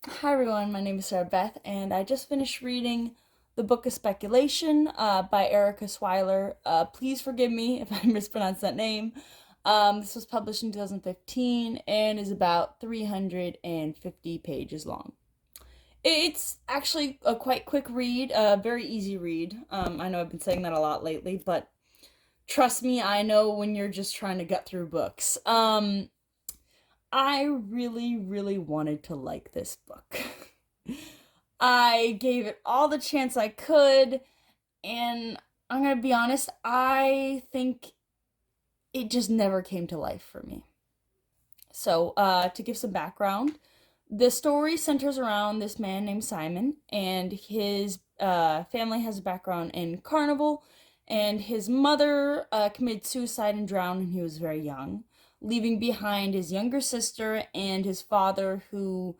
Hi everyone, my name is Sarah Beth, and I just finished reading The Book of Speculation by Erika Swyler. Please forgive me if I mispronounced that name. This was published in 2015 and is about 350 pages long. It's actually a quite quick read, a very easy read. I know I've been saying that a lot lately, but trust me, I know when you're just trying to get through books. I really, really wanted to like this book. I gave it all the chance I could, and I'm gonna be honest, I think it just never came to life for me. So, to give some background, the story centers around this man named Simon, and his family has a background in carnival, and his mother committed suicide and drowned when he was very young, leaving behind his younger sister and his father, who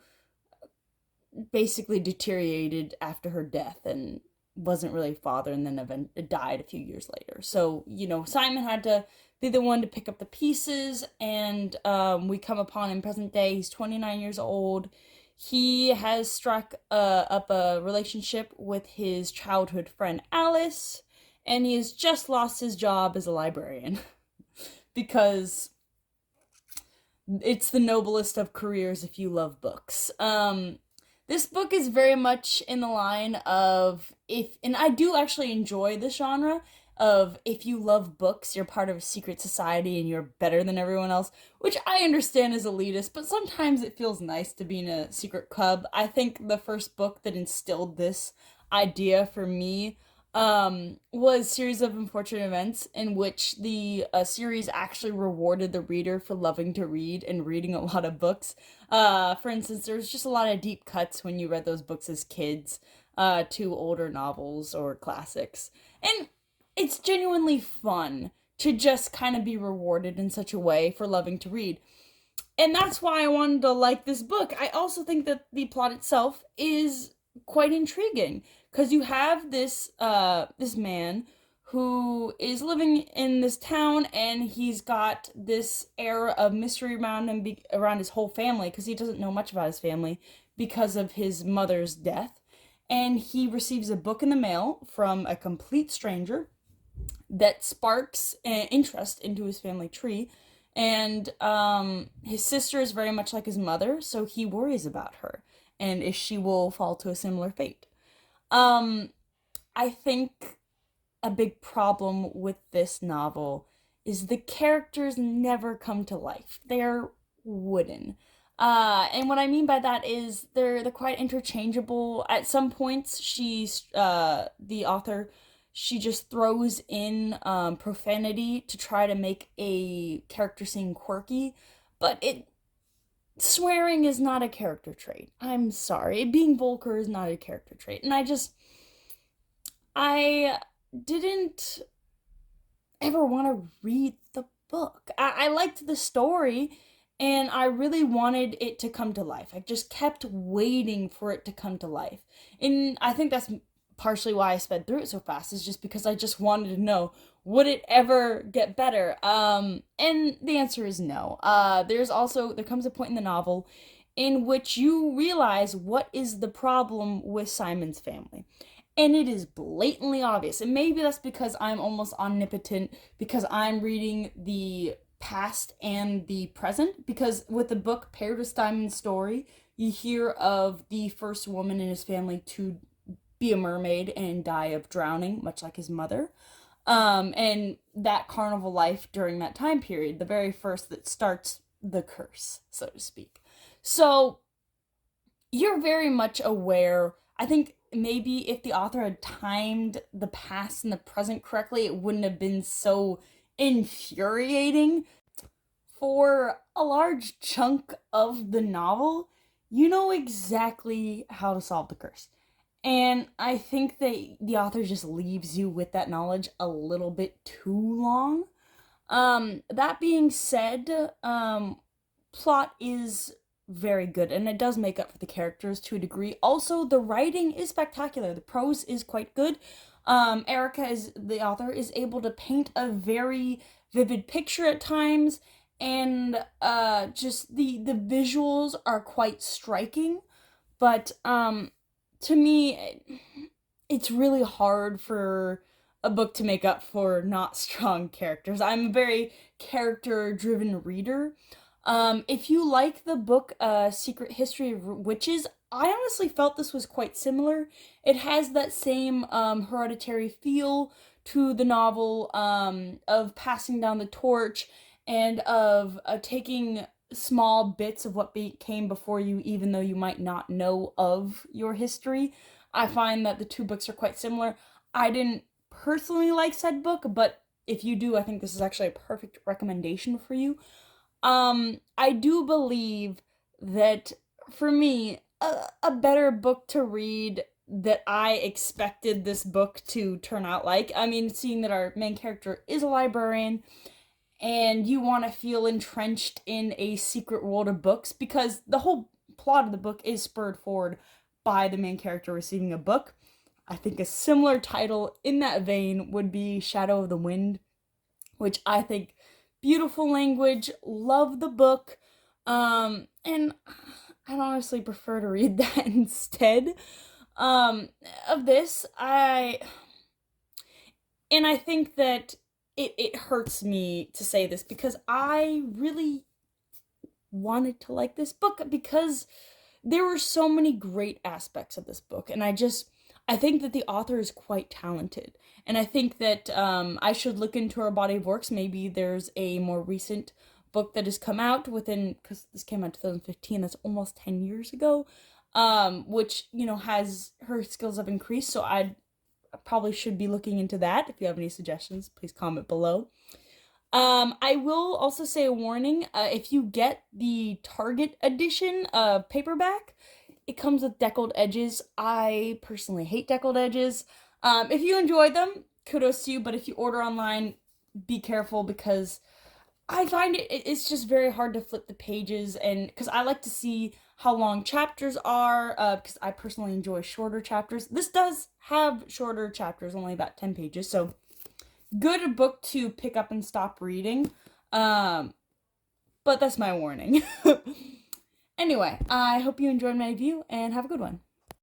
basically deteriorated after her death and wasn't really a father, and then died a few years later. So, Simon had to be the one to pick up the pieces, and we come upon in present day. He's 29 years old. He has struck up a relationship with his childhood friend Alice, and he has just lost his job as a librarian because it's the noblest of careers if you love books. This book is very much in the line of and I do actually enjoy this genre of if you love books, you're part of a secret society and you're better than everyone else, which I understand is elitist, but sometimes it feels nice to be in a secret club. I think the first book that instilled this idea for me was Series of Unfortunate Events, in which the series actually rewarded the reader for loving to read and reading a lot of books. For instance, there's just a lot of deep cuts when you read those books as kids, to older novels or classics. And it's genuinely fun to just kind of be rewarded in such a way for loving to read. And that's why I wanted to like this book. I also think that the plot itself is quite intriguing because you have this man who is living in this town, and he's got this air of mystery around him, around his whole family, because he doesn't know much about his family because of his mother's death. And he receives a book in the mail from a complete stranger that sparks interest into his family tree. And his sister is very much like his mother, so he worries about her and if she will fall to a similar fate. Um, I think a big problem with this novel is the characters never come to life. They're wooden. And what I mean by that is they're quite interchangeable. At some points, the author, she just throws in profanity to try to make a character seem quirky, but it swearing is not a character trait. I'm sorry, being vulgar is not a character trait, and I didn't ever want to read the book. I liked the story, and I really wanted it to come to life. I just kept waiting for it to come to life. And I think that's partially why I sped through it so fast, is just because I just wanted to know, would it ever get better? And the answer is no. There comes a point in the novel in which you realize what is the problem with Simon's family, and it is blatantly obvious. And maybe that's because I'm almost omnipotent, because I'm reading the past and the present. Because with the book paired with Simon's story, you hear of the first woman in his family to be a mermaid and die of drowning, much like his mother. And that carnival life during that time period, the very first that starts the curse, so to speak. So you're very much aware. I think maybe if the author had timed the past and the present correctly, it wouldn't have been so infuriating. For a large chunk of the novel, you know exactly how to solve the curse. And I think that the author just leaves you with that knowledge a little bit too long. That being said, plot is very good, and it does make up for the characters to a degree. Also, the writing is spectacular. The prose is quite good. Erica, is the author, is able to paint a very vivid picture at times, and just the visuals are quite striking. But to me, it's really hard for a book to make up for not strong characters. I'm a very character-driven reader. If you like the book Secret History of Witches, I honestly felt this was quite similar. It has that same hereditary feel to the novel, of passing down the torch and of taking small bits of what came before you, even though you might not know of your history. I find that the two books are quite similar. I didn't personally like said book, but if you do, I think this is actually a perfect recommendation for you. I do believe that for me, a better book to read that I expected this book to turn out like. I mean, seeing that our main character is a librarian and you want to feel entrenched in a secret world of books because the whole plot of the book is spurred forward by the main character receiving a book. I think a similar title in that vein would be Shadow of the Wind, which I think beautiful language, love the book, and I'd honestly prefer to read that instead of this. I think that it hurts me to say this because I really wanted to like this book because there were so many great aspects of this book, and I think that the author is quite talented, and I think that I should look into her body of works. Maybe there's a more recent book that has come out within, because this came out in 2015, that's almost 10 years ago, which, has her skills have increased, so I probably should be looking into that. If you have any suggestions, please comment below. I will also say a warning, if you get the Target edition paperback, it comes with deckled edges. I personally hate deckled edges. If you enjoy them, kudos to you, but if you order online, be careful because I find it's just very hard to flip the pages, and because I like to see how long chapters are, because I personally enjoy shorter chapters. This does have shorter chapters, only about 10 pages, so good book to pick up and stop reading, but that's my warning. Anyway, I hope you enjoyed my review, and have a good one.